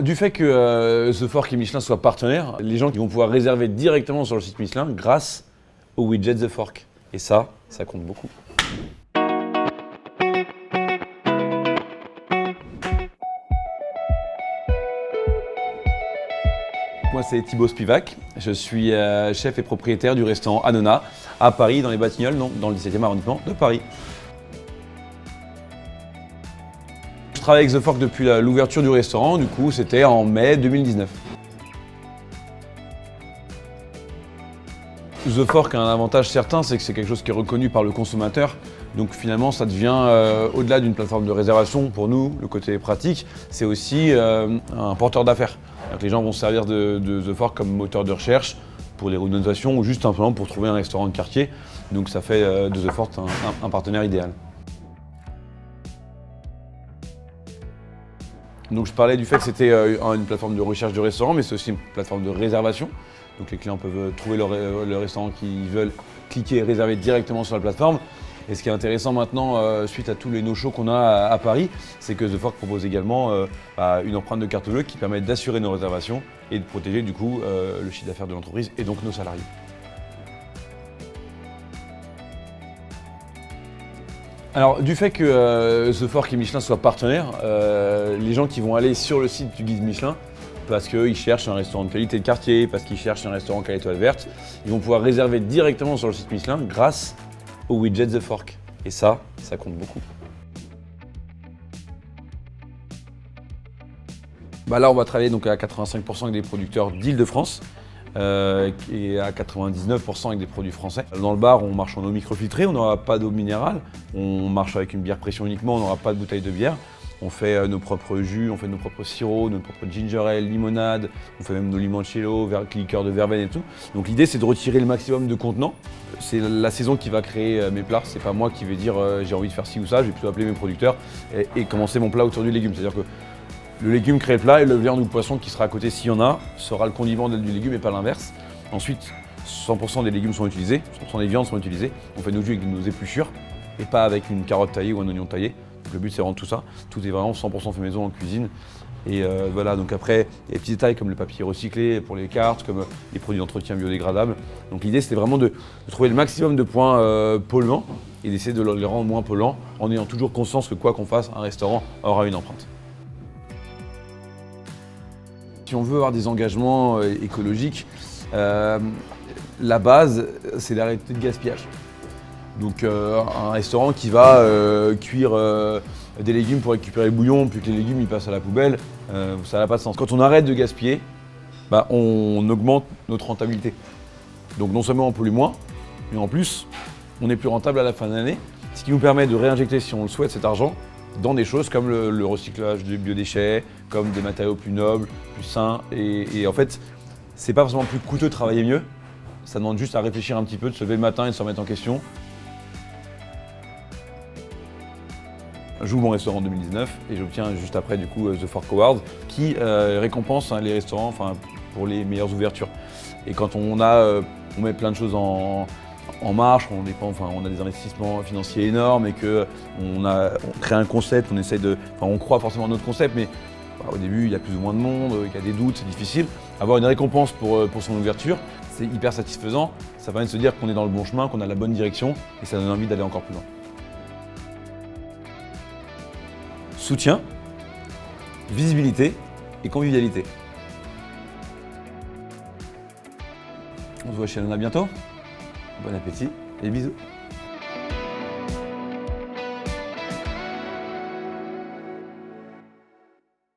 Du fait que The Fork et Michelin soient partenaires, les gens qui vont pouvoir réserver directement sur le site Michelin grâce au widget The Fork. Et ça compte beaucoup. Moi, c'est Thibaut Spivak. Je suis chef et propriétaire du restaurant Anona à Paris, dans les Batignolles, donc dans le 17e arrondissement de Paris. Je travaille avec The Fork depuis l'ouverture du restaurant, du coup, c'était en mai 2019. The Fork a un avantage certain, c'est que c'est quelque chose qui est reconnu par le consommateur. Donc finalement, ça devient, au-delà d'une plateforme de réservation, pour nous, le côté pratique, c'est aussi un porteur d'affaires. Les gens vont se servir de The Fork comme moteur de recherche pour les rénovations ou juste simplement pour trouver un restaurant de quartier. Donc ça fait de The Fork un partenaire idéal. Donc je parlais du fait que c'était une plateforme de recherche de restaurants, mais c'est aussi une plateforme de réservation. Donc les clients peuvent trouver le restaurant qu'ils veulent, cliquer et réserver directement sur la plateforme. Et ce qui est intéressant maintenant, suite à tous les no-shows qu'on a à Paris, c'est que The Fork propose également une empreinte de carte bleue qui permet d'assurer nos réservations et de protéger du coup le chiffre d'affaires de l'entreprise et donc nos salariés. Alors, du fait que The Fork et Michelin soient partenaires, les gens qui vont aller sur le site du guide Michelin, parce qu'ils cherchent un restaurant de qualité de quartier, parce qu'ils cherchent un restaurant qui a l'étoile verte, ils vont pouvoir réserver directement sur le site Michelin grâce au widget The Fork. Et ça compte beaucoup. Là, on va travailler donc à 85% avec des producteurs d'Île-de-France et à 99% avec des produits français. Dans le bar, on marche en eau microfiltrée, on n'aura pas d'eau minérale. On marche avec une bière pression uniquement, on n'aura pas de bouteille de bière. On fait nos propres jus, on fait nos propres sirops, nos propres ginger ale, limonade, on fait même nos limoncello, liqueurs de verveine et tout. Donc l'idée, c'est de retirer le maximum de contenants. C'est la saison qui va créer mes plats, c'est pas moi qui vais dire j'ai envie de faire ci ou ça, je vais plutôt appeler mes producteurs et commencer mon plat autour du légume. C'est-à-dire que le légume crée le plat et le viande ou le poisson qui sera à côté, s'il y en a, sera le condiment du légume et pas l'inverse. Ensuite, 100% des légumes sont utilisés, 100% des viandes sont utilisées. On fait nos jus avec nos épluchures et pas avec une carotte taillée ou un oignon taillé. Donc le but, c'est vraiment tout ça. Tout est vraiment 100% fait maison en cuisine. Et voilà, donc après, il y a des petits détails comme le papier recyclé pour les cartes, comme les produits d'entretien biodégradables. Donc l'idée, c'était vraiment de trouver le maximum de points polluants et d'essayer de les rendre moins polluants en ayant toujours conscience que quoi qu'on fasse, un restaurant aura une empreinte. Si on veut avoir des engagements écologiques, la base, c'est d'arrêter le gaspillage. Donc un restaurant qui va cuire des légumes pour récupérer le bouillon, puis que les légumes ils passent à la poubelle, ça n'a pas de sens. Quand on arrête de gaspiller, on augmente notre rentabilité. Donc non seulement on pollue moins, mais en plus, on est plus rentable à la fin de l'année, ce qui nous permet de réinjecter, si on le souhaite, cet argent dans des choses comme le recyclage de biodéchets, comme des matériaux plus nobles, plus sains. Et en fait, c'est pas forcément plus coûteux de travailler mieux, ça demande juste à réfléchir un petit peu, de se lever le matin et de se remettre en question. J'ouvre mon restaurant en 2019 et j'obtiens juste après du coup The Fork Award qui récompense les restaurants pour les meilleures ouvertures. Et quand on met plein de choses en marche, on a des investissements financiers énormes et qu'on crée un concept, on croit forcément à notre concept, mais au début il y a plus ou moins de monde, il y a des doutes, c'est difficile. Avoir une récompense pour son ouverture, c'est hyper satisfaisant, ça permet de se dire qu'on est dans le bon chemin, qu'on a la bonne direction et ça donne envie d'aller encore plus loin. Soutien, visibilité et convivialité. On se voit chez Anona bientôt. Bon appétit et bisous.